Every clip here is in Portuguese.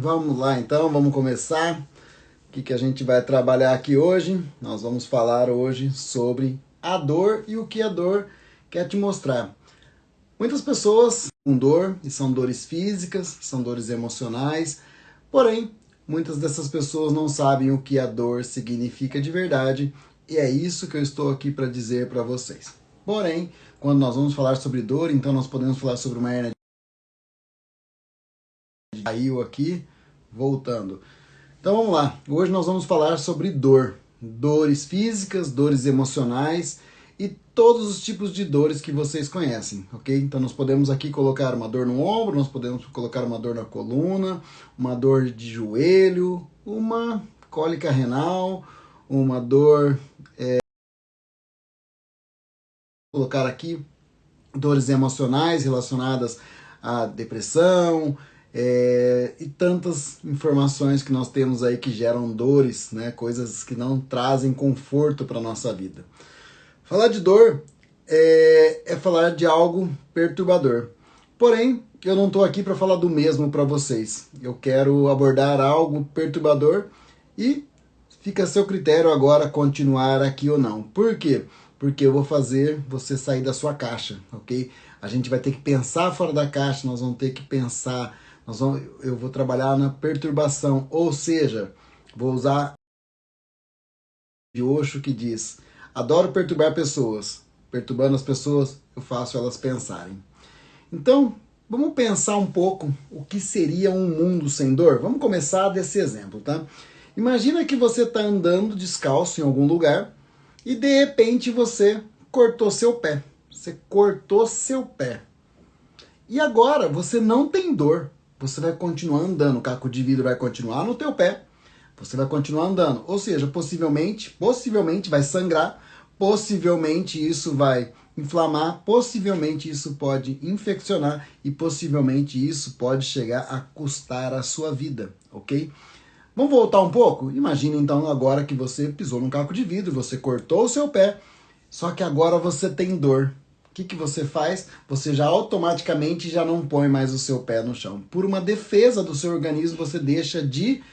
Vamos lá então, vamos começar. O que a gente vai trabalhar aqui hoje? Nós vamos falar hoje sobre a dor e o que a dor quer te mostrar. Muitas pessoas com dor, e são dores físicas, são dores emocionais, porém, muitas dessas pessoas não sabem o que a dor significa de verdade, e é isso que eu estou aqui para dizer para vocês. Porém, quando nós vamos falar sobre dor, então nós podemos falar sobre uma hernia de caiu aqui, voltando. Então vamos lá, hoje nós vamos falar sobre dor, dores físicas, dores emocionais e todos os tipos de dores que vocês conhecem, ok? Então nós podemos aqui colocar uma dor no ombro, nós podemos colocar uma dor na coluna, uma dor de joelho, uma cólica renal, uma dor, colocar aqui dores emocionais relacionadas à depressão, e tantas informações que nós temos aí que geram dores, né? Coisas que não trazem conforto para a nossa vida. Falar de dor é falar de algo perturbador. Porém, eu não estou aqui para falar do mesmo para vocês. Eu quero abordar algo perturbador e fica a seu critério agora continuar aqui ou não. Por quê? Porque eu vou fazer você sair da sua caixa, ok? A gente vai ter que pensar fora da caixa, nós vamos ter que pensar, eu vou trabalhar na perturbação, ou seja, vou usar de Osho que diz: adoro perturbar pessoas, perturbando as pessoas eu faço elas pensarem. Então, vamos pensar um pouco o que seria um mundo sem dor? Vamos começar desse exemplo, tá? Imagina que você está andando descalço em algum lugar e de repente você cortou seu pé. Você cortou seu pé. E agora você não tem dor. Você vai continuar andando, o caco de vidro vai continuar no teu pé. Você vai continuar andando. Ou seja, possivelmente vai sangrar, possivelmente isso vai inflamar, possivelmente isso pode infeccionar e possivelmente isso pode chegar a custar a sua vida, ok? Vamos voltar um pouco? Imagine então agora que você pisou num caco de vidro, você cortou o seu pé, só que agora você tem dor. O que você faz? Você já automaticamente já não põe mais o seu pé no chão. Por uma defesa do seu organismo, você deixa de,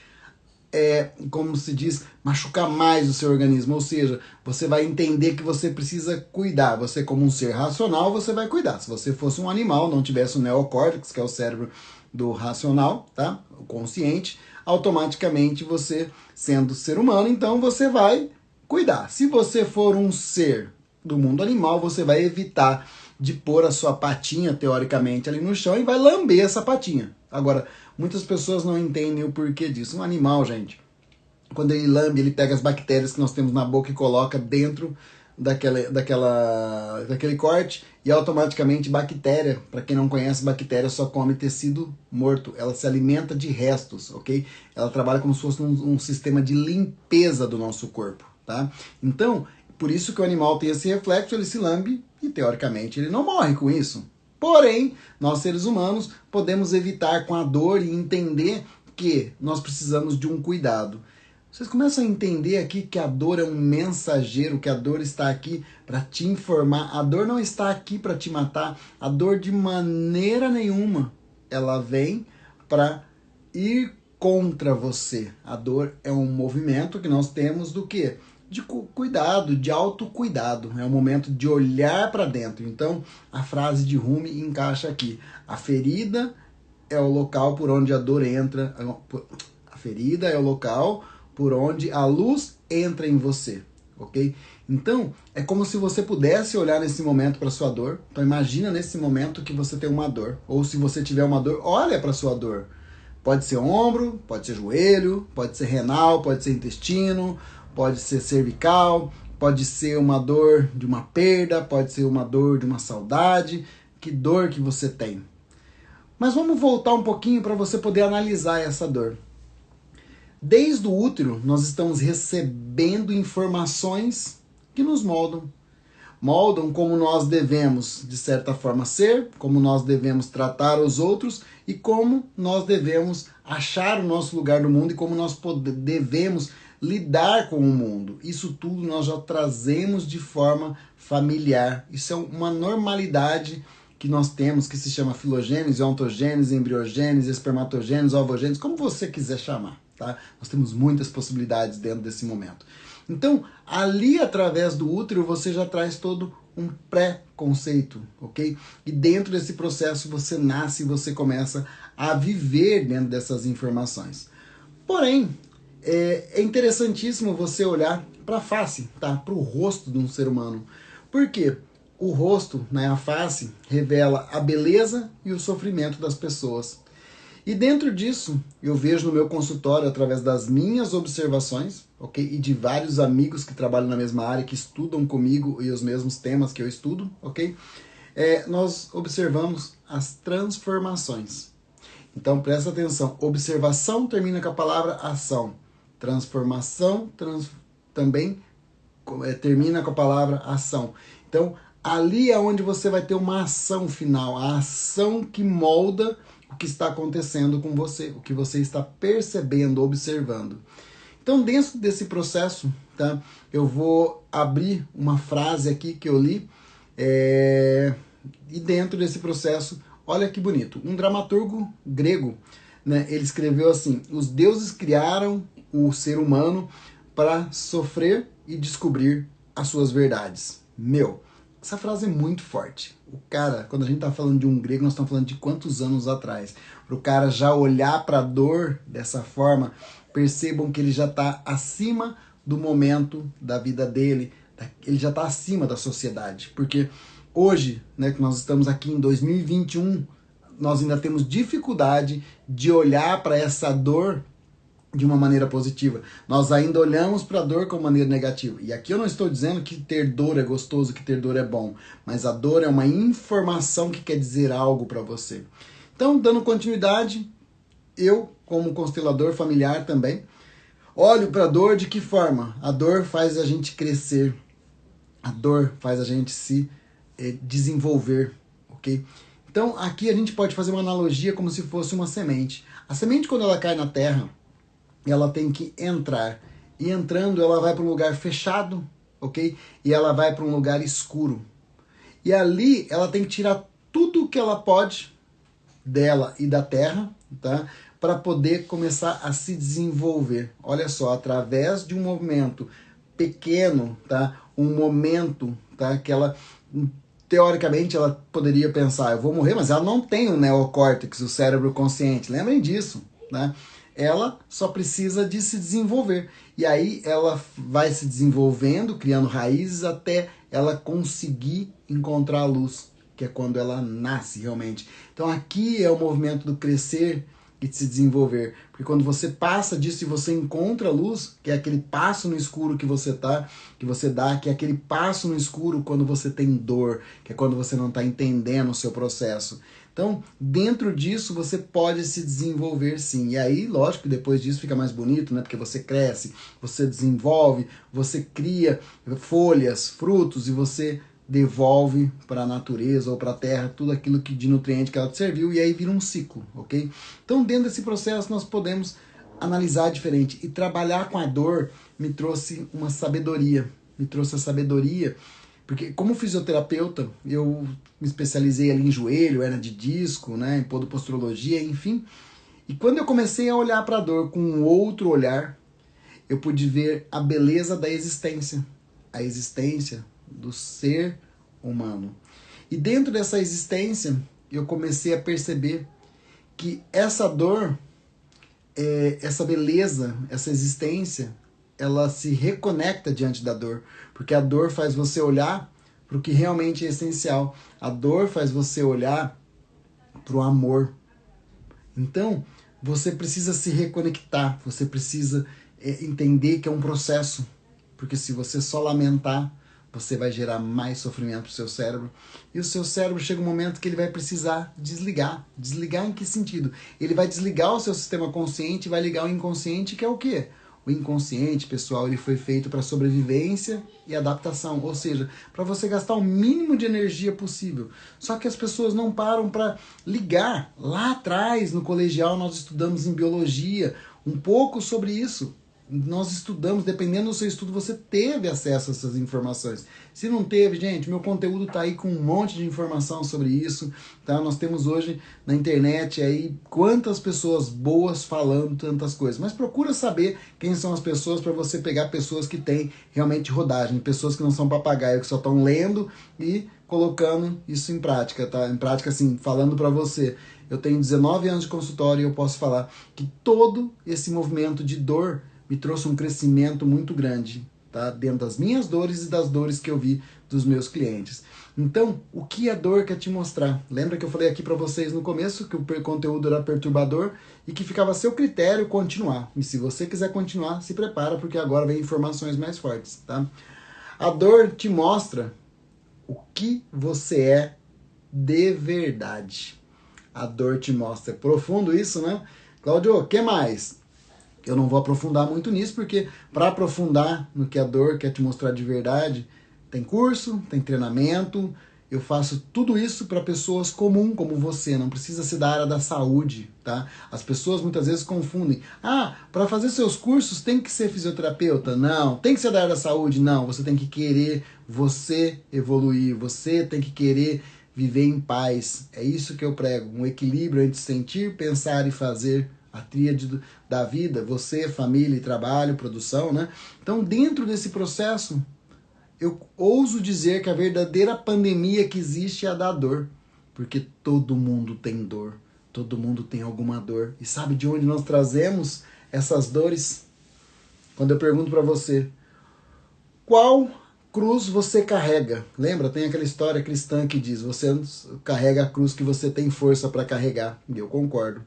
como se diz, machucar mais o seu organismo. Ou seja, você vai entender que você precisa cuidar. Você, como um ser racional, você vai cuidar. Se você fosse um animal, não tivesse o neocórtex, que é o cérebro do racional, tá? O consciente, automaticamente você, sendo ser humano, então você vai cuidar. Se você for um ser do mundo animal, você vai evitar de pôr a sua patinha, teoricamente, ali no chão e vai lamber essa patinha. Agora, muitas pessoas não entendem o porquê disso. Um animal, gente, quando ele lambe, ele pega as bactérias que nós temos na boca e coloca dentro daquele corte e automaticamente bactéria, para quem não conhece, bactéria só come tecido morto, ela se alimenta de restos, ok? Ela trabalha como se fosse um sistema de limpeza do nosso corpo, tá? Então, por isso que o animal tem esse reflexo, ele se lambe e teoricamente ele não morre com isso. Porém, nós seres humanos podemos evitar com a dor e entender que nós precisamos de um cuidado. Vocês começam a entender aqui que a dor é um mensageiro, que a dor está aqui para te informar. A dor não está aqui para te matar. A dor de maneira nenhuma ela vem para ir contra você. A dor é um movimento que nós temos do quê? De cuidado, de autocuidado. É um momento de olhar para dentro. Então, a frase de Rumi encaixa aqui. A ferida é o local por onde a dor entra. A ferida é o local por onde a luz entra em você, ok? Então, é como se você pudesse olhar nesse momento para sua dor. Então, imagina nesse momento que você tem uma dor. Ou se você tiver uma dor, olha para sua dor. Pode ser ombro, pode ser joelho, pode ser renal, pode ser intestino, pode ser cervical, pode ser uma dor de uma perda, pode ser uma dor de uma saudade. Que dor que você tem? Mas vamos voltar um pouquinho para você poder analisar essa dor. Desde o útero, nós estamos recebendo informações que nos moldam. Moldam como nós devemos, de certa forma, ser, como nós devemos tratar os outros e como nós devemos achar o nosso lugar no mundo e como nós devemos lidar com o mundo. Isso tudo nós já trazemos de forma familiar. Isso é uma normalidade que nós temos, que se chama filogênese, ontogênese, embriogênese, espermatogênese, ovogênese, como você quiser chamar, tá? Nós temos muitas possibilidades dentro desse momento. Então, ali através do útero, você já traz todo um pré-conceito, ok? E dentro desse processo você nasce e você começa a viver dentro dessas informações. Porém, é interessantíssimo você olhar para a face, tá? Para o rosto de um ser humano. Por quê? O rosto, né, a face, revela a beleza e o sofrimento das pessoas. E dentro disso, eu vejo no meu consultório, através das minhas observações, ok? E de vários amigos que trabalham na mesma área, que estudam comigo e os mesmos temas que eu estudo, ok? Nós observamos as transformações. Então, presta atenção. Observação termina com a palavra ação. Transformação também termina com a palavra ação. Então, ali é onde você vai ter uma ação final, a ação que molda o que está acontecendo com você, o que você está percebendo, observando. Então, dentro desse processo, tá, eu vou abrir uma frase aqui que eu li, e dentro desse processo, olha que bonito, um dramaturgo grego, né, ele escreveu assim: os deuses criaram o ser humano para sofrer e descobrir as suas verdades. Essa frase é muito forte. O cara, quando a gente está falando de um grego, nós estamos falando de quantos anos atrás? Para o cara já olhar para a dor dessa forma, percebam que ele já está acima do momento da vida dele, ele já está acima da sociedade. Porque hoje, né, que nós estamos aqui em 2021, nós ainda temos dificuldade de olhar para essa dor de uma maneira positiva. Nós ainda olhamos para a dor com maneira negativa. E aqui eu não estou dizendo que ter dor é gostoso, que ter dor é bom, mas a dor é uma informação que quer dizer algo para você. Então, dando continuidade, eu, como constelador familiar também, olho para a dor de que forma? A dor faz a gente crescer, a dor faz a gente se desenvolver, ok? Então, aqui a gente pode fazer uma analogia como se fosse uma semente. A semente, quando ela cai na terra, ela tem que entrar. E entrando, ela vai para um lugar fechado, ok? E ela vai para um lugar escuro. E ali, ela tem que tirar tudo o que ela pode dela e da terra, tá? Para poder começar a se desenvolver. Olha só, através de um movimento pequeno, tá? Um momento, tá? Que ela, teoricamente, ela poderia pensar, eu vou morrer, mas ela não tem o neocórtex, o cérebro consciente. Lembrem disso, né? Ela só precisa de se desenvolver. E aí ela vai se desenvolvendo, criando raízes até ela conseguir encontrar a luz, que é quando ela nasce realmente. Então aqui é o movimento do crescer e de se desenvolver. Porque quando você passa disso e você encontra a luz, que é aquele passo no escuro que você dá, que é aquele passo no escuro quando você tem dor, que é quando você não está entendendo o seu processo. Então, dentro disso, você pode se desenvolver sim. E aí, lógico que depois disso fica mais bonito, né? Porque você cresce, você desenvolve, você cria folhas, frutos e você devolve para a natureza ou para a terra tudo aquilo que de nutriente que ela te serviu e aí vira um ciclo, ok? Então, dentro desse processo, nós podemos analisar diferente. E trabalhar com a dor me trouxe uma sabedoria. Me trouxe a sabedoria. Porque como fisioterapeuta, eu me especializei ali em joelho, hernia de disco, né, em podoposturologia, enfim. E quando eu comecei a olhar para a dor com um outro olhar, eu pude ver a beleza da existência. A existência do ser humano. E dentro dessa existência, eu comecei a perceber que essa dor, essa beleza, essa existência, ela se reconecta diante da dor, porque a dor faz você olhar para o que realmente é essencial. A dor faz você olhar para o amor. Então, você precisa se reconectar, você precisa entender que é um processo, porque se você só lamentar, você vai gerar mais sofrimento para o seu cérebro. E o seu cérebro chega um momento que ele vai precisar desligar. Desligar em que sentido? Ele vai desligar o seu sistema consciente e vai ligar o inconsciente, que é o quê? O inconsciente, pessoal, ele foi feito para sobrevivência e adaptação, ou seja, para você gastar o mínimo de energia possível. Só que as pessoas não param para ligar. Lá atrás, no colegial, nós estudamos em biologia um pouco sobre isso. Nós estudamos, dependendo do seu estudo, você teve acesso a essas informações. Se não teve, gente, meu conteúdo está aí com um monte de informação sobre isso, tá? Nós temos hoje na internet aí quantas pessoas boas falando tantas coisas. Mas procura saber quem são as pessoas para você pegar pessoas que têm realmente rodagem, pessoas que não são papagaio, que só estão lendo e colocando isso em prática, tá? Em prática, assim, falando para você. Eu tenho 19 anos de consultório e eu posso falar que todo esse movimento de dor me trouxe um crescimento muito grande, tá? Dentro das minhas dores e das dores que eu vi dos meus clientes. Então, o que a dor quer te mostrar? Lembra que eu falei aqui para vocês no começo que o conteúdo era perturbador e que ficava a seu critério continuar. E se você quiser continuar, se prepara, porque agora vem informações mais fortes, tá? A dor te mostra o que você é de verdade. A dor te mostra. É profundo isso, né? Cláudio, o que mais? Eu não vou aprofundar muito nisso, porque para aprofundar no que a dor quer te mostrar de verdade, tem curso, tem treinamento, eu faço tudo isso para pessoas comuns como você, não precisa ser da área da saúde, tá? As pessoas muitas vezes confundem. Ah, para fazer seus cursos tem que ser fisioterapeuta? Não. Tem que ser da área da saúde? Não. Você tem que querer você evoluir, você tem que querer viver em paz. É isso que eu prego, um equilíbrio entre sentir, pensar e fazer. A tríade da vida, você, família e trabalho, produção, né? Então, dentro desse processo, eu ouso dizer que a verdadeira pandemia que existe é a da dor. Porque todo mundo tem dor. Todo mundo tem alguma dor. E sabe de onde nós trazemos essas dores? Quando eu pergunto para você, qual cruz você carrega? Lembra? Tem aquela história cristã que diz, você carrega a cruz que você tem força para carregar. E eu concordo.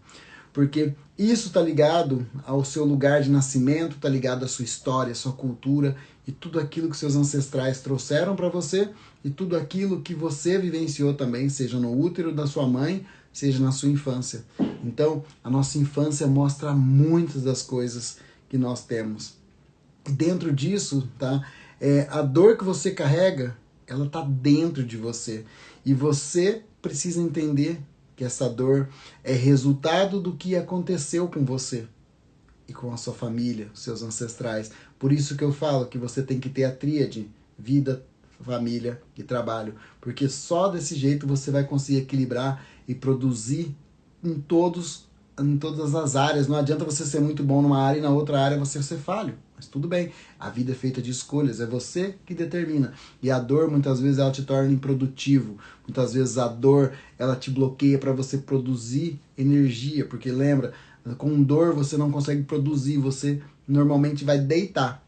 Porque isso está ligado ao seu lugar de nascimento, está ligado à sua história, à sua cultura e tudo aquilo que seus ancestrais trouxeram para você e tudo aquilo que você vivenciou também, seja no útero da sua mãe, seja na sua infância. Então, a nossa infância mostra muitas das coisas que nós temos. E dentro disso, tá? A dor que você carrega, ela está dentro de você. E você precisa entender que essa dor é resultado do que aconteceu com você e com a sua família, seus ancestrais. Por isso que eu falo que você tem que ter a tríade, vida, família e trabalho, porque só desse jeito você vai conseguir equilibrar e produzir em todas as áreas. Não adianta você ser muito bom numa área e na outra área você ser falho. Mas tudo bem, a vida é feita de escolhas, é você que determina. E a dor, muitas vezes, ela te torna improdutivo. Muitas vezes a dor, ela te bloqueia para você produzir energia. Porque lembra, com dor você não consegue produzir, você normalmente vai deitar.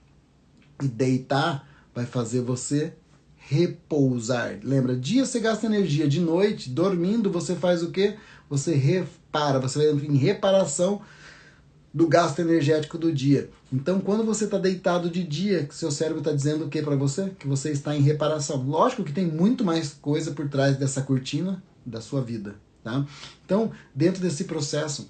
E deitar vai fazer você repousar. Lembra, dia você gasta energia, de noite, dormindo, você faz o quê? Você repara, você vai em reparação do gasto energético do dia. Então, quando você está deitado de dia, seu cérebro está dizendo o que para você? Que você está em reparação. Lógico que tem muito mais coisa por trás dessa cortina da sua vida, tá? Então, dentro desse processo,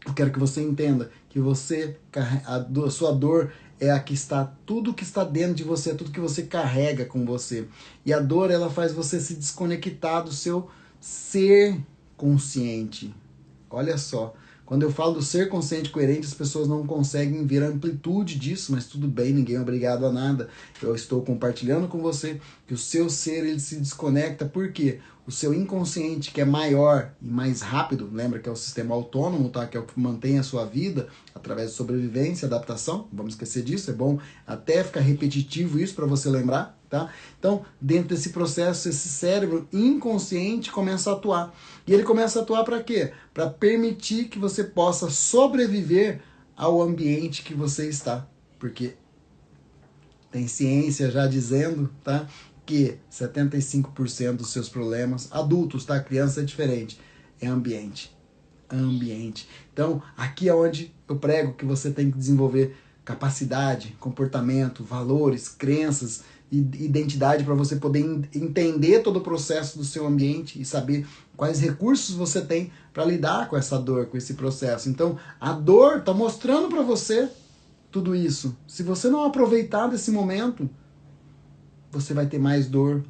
eu quero que você entenda que você, a sua dor é a que está, tudo que está dentro de você, tudo que você carrega com você. E a dor, ela faz você se desconectar do seu ser consciente. Olha só. Quando eu falo do ser consciente e coerente, as pessoas não conseguem ver a amplitude disso, mas tudo bem, ninguém é obrigado a nada. Eu estou compartilhando com você que o seu ser, ele se desconecta, por quê? O seu inconsciente, que é maior e mais rápido, lembra que é o sistema autônomo, tá? Que é o que mantém a sua vida através de sobrevivência, adaptação, vamos esquecer disso, é bom até ficar repetitivo isso para você lembrar, tá? Então, dentro desse processo, esse cérebro inconsciente começa a atuar. E ele começa a atuar para quê? Para permitir que você possa sobreviver ao ambiente que você está. Porque tem ciência já dizendo, tá? Que 75% dos seus problemas, adultos, tá? Criança é diferente, é ambiente. Ambiente. Então, aqui é onde eu prego que você tem que desenvolver capacidade, comportamento, valores, crenças, identidade para você poder entender todo o processo do seu ambiente e saber quais recursos você tem para lidar com essa dor, com esse processo. Então, a dor está mostrando para você tudo isso. Se você não aproveitar desse momento, você vai ter mais dor,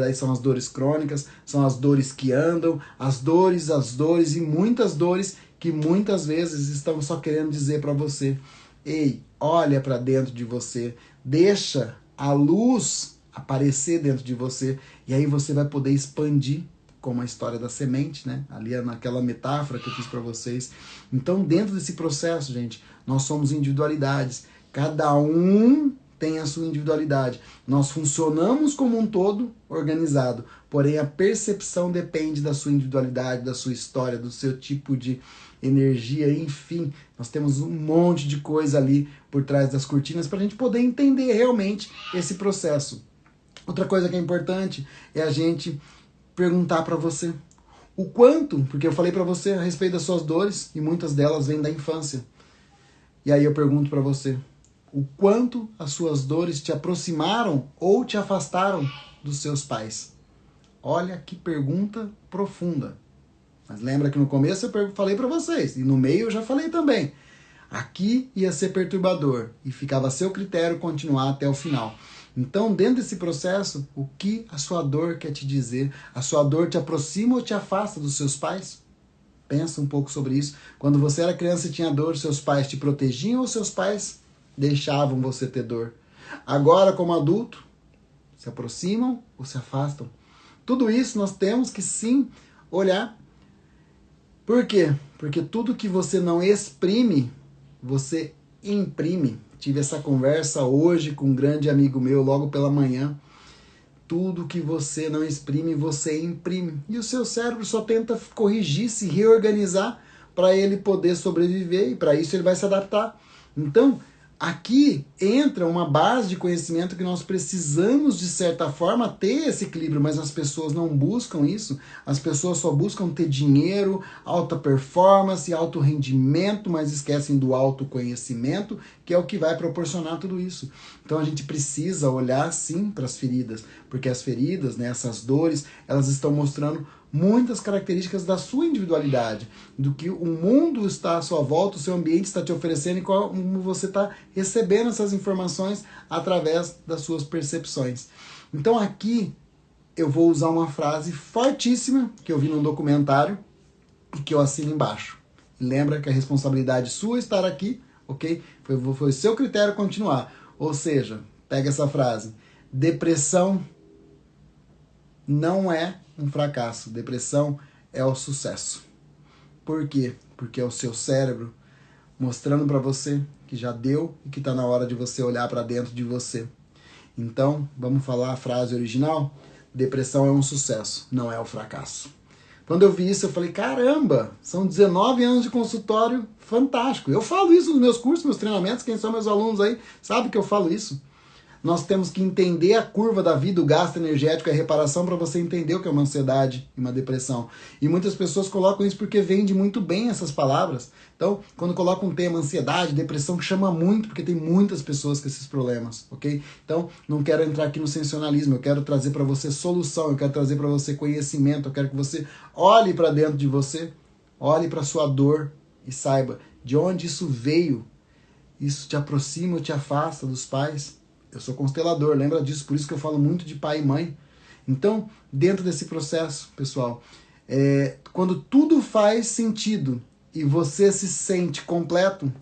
aí são as dores crônicas, são as dores que andam, as dores e muitas dores que muitas vezes estão só querendo dizer para você, Ei, olha para dentro de você, deixa a luz aparecer dentro de você, e aí você vai poder expandir, como a história da semente, né? Ali naquela metáfora que eu fiz para vocês. Então, dentro desse processo, gente, nós somos individualidades. Cada um tem a sua individualidade. Nós funcionamos como um todo organizado, porém a percepção depende da sua individualidade, da sua história, do seu tipo de energia, enfim. Nós temos um monte de coisa ali por trás das cortinas para a gente poder entender realmente esse processo. Outra coisa que é importante é a gente perguntar para você o quanto, porque eu falei para você a respeito das suas dores e muitas delas vêm da infância. E aí eu pergunto para você, o quanto as suas dores te aproximaram ou te afastaram dos seus pais? Olha que pergunta profunda. Mas lembra que no começo eu falei para vocês, e no meio eu já falei também. Aqui ia ser perturbador, e ficava a seu critério continuar até o final. Então, dentro desse processo, o que a sua dor quer te dizer? A sua dor te aproxima ou te afasta dos seus pais? Pensa um pouco sobre isso. Quando você era criança e tinha dor, seus pais te protegiam ou seus pais deixavam você ter dor? Agora, como adulto, se aproximam ou se afastam? Tudo isso nós temos que sim olhar. Por quê? Porque tudo que você não exprime, você imprime. Tive essa conversa hoje com um grande amigo meu, logo pela manhã. Tudo que você não exprime, você imprime. E o seu cérebro só tenta corrigir, se reorganizar para ele poder sobreviver, e para isso ele vai se adaptar. Então, aqui entra uma base de conhecimento que nós precisamos, de certa forma, ter esse equilíbrio, mas as pessoas não buscam isso. As pessoas só buscam ter dinheiro, alta performance, alto rendimento, mas esquecem do autoconhecimento, que é o que vai proporcionar tudo isso. Então a gente precisa olhar sim para as feridas, porque as feridas, né, essas dores, elas estão mostrando muitas características da sua individualidade, do que o mundo está à sua volta, o seu ambiente está te oferecendo e como você está recebendo essas informações através das suas percepções. Então aqui eu vou usar uma frase fortíssima que eu vi num documentário e que eu assino embaixo. Lembra que a responsabilidade sua é estar aqui, ok? Foi seu critério continuar. Ou seja, pega essa frase: depressão não é um fracasso. Depressão é o sucesso. Por quê? Porque é o seu cérebro mostrando para você que já deu e que está na hora de você olhar para dentro de você. Então, vamos falar a frase original? Depressão é um sucesso, não é o fracasso. Quando eu vi isso, eu falei, caramba, são 19 anos de consultório, fantástico. Eu falo isso nos meus cursos, meus treinamentos, quem são meus alunos aí sabe que eu falo isso. Nós temos que entender a curva da vida, o gasto energético e a reparação para você entender o que é uma ansiedade e uma depressão. E muitas pessoas colocam isso porque vende muito bem essas palavras. Então, quando colocam um tema ansiedade, depressão, chama muito, porque tem muitas pessoas com esses problemas, ok? Então, não quero entrar aqui no sensacionalismo, eu quero trazer para você solução, eu quero trazer para você conhecimento, eu quero que você olhe para dentro de você, olhe para sua dor e saiba de onde isso veio. Isso te aproxima ou te afasta dos pais? Eu sou constelador, lembra disso, por isso que eu falo muito de pai e mãe. Então, dentro desse processo, pessoal, quando tudo faz sentido e você se sente completo,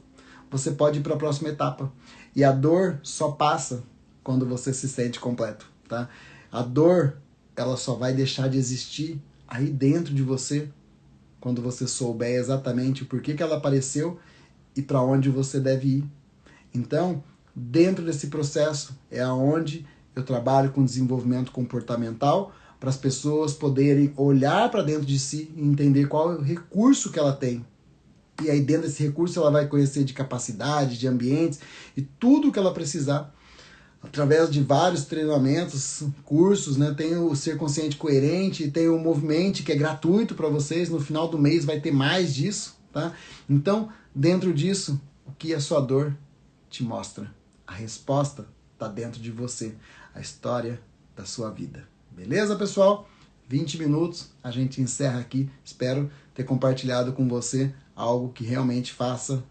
você pode ir para a próxima etapa. E a dor só passa quando você se sente completo, tá? A dor, ela só vai deixar de existir aí dentro de você quando você souber exatamente o porquê que ela apareceu e para onde você deve ir. Então, dentro desse processo é onde eu trabalho com desenvolvimento comportamental para as pessoas poderem olhar para dentro de si e entender qual é o recurso que ela tem. E aí dentro desse recurso ela vai conhecer de capacidade, de ambientes e tudo que ela precisar. Através de vários treinamentos, cursos, né? Tem o Ser Consciente Coerente, tem o Movimento, que é gratuito para vocês. No final do mês vai ter mais disso, tá? Então, dentro disso, o que a sua dor te mostra? A resposta está dentro de você, a história da sua vida. Beleza, pessoal? 20 minutos, a gente encerra aqui. Espero ter compartilhado com você algo que realmente faça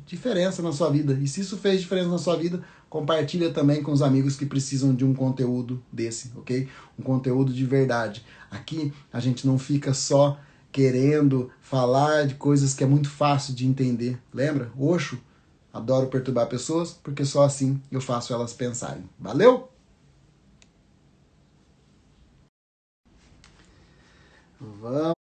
diferença na sua vida. E se isso fez diferença na sua vida, compartilha também com os amigos que precisam de um conteúdo desse, ok? Um conteúdo de verdade. Aqui a gente não fica só querendo falar de coisas que é muito fácil de entender. Lembra? Osho, Adoro perturbar pessoas, porque só assim eu faço elas pensarem. Valeu? Vamos.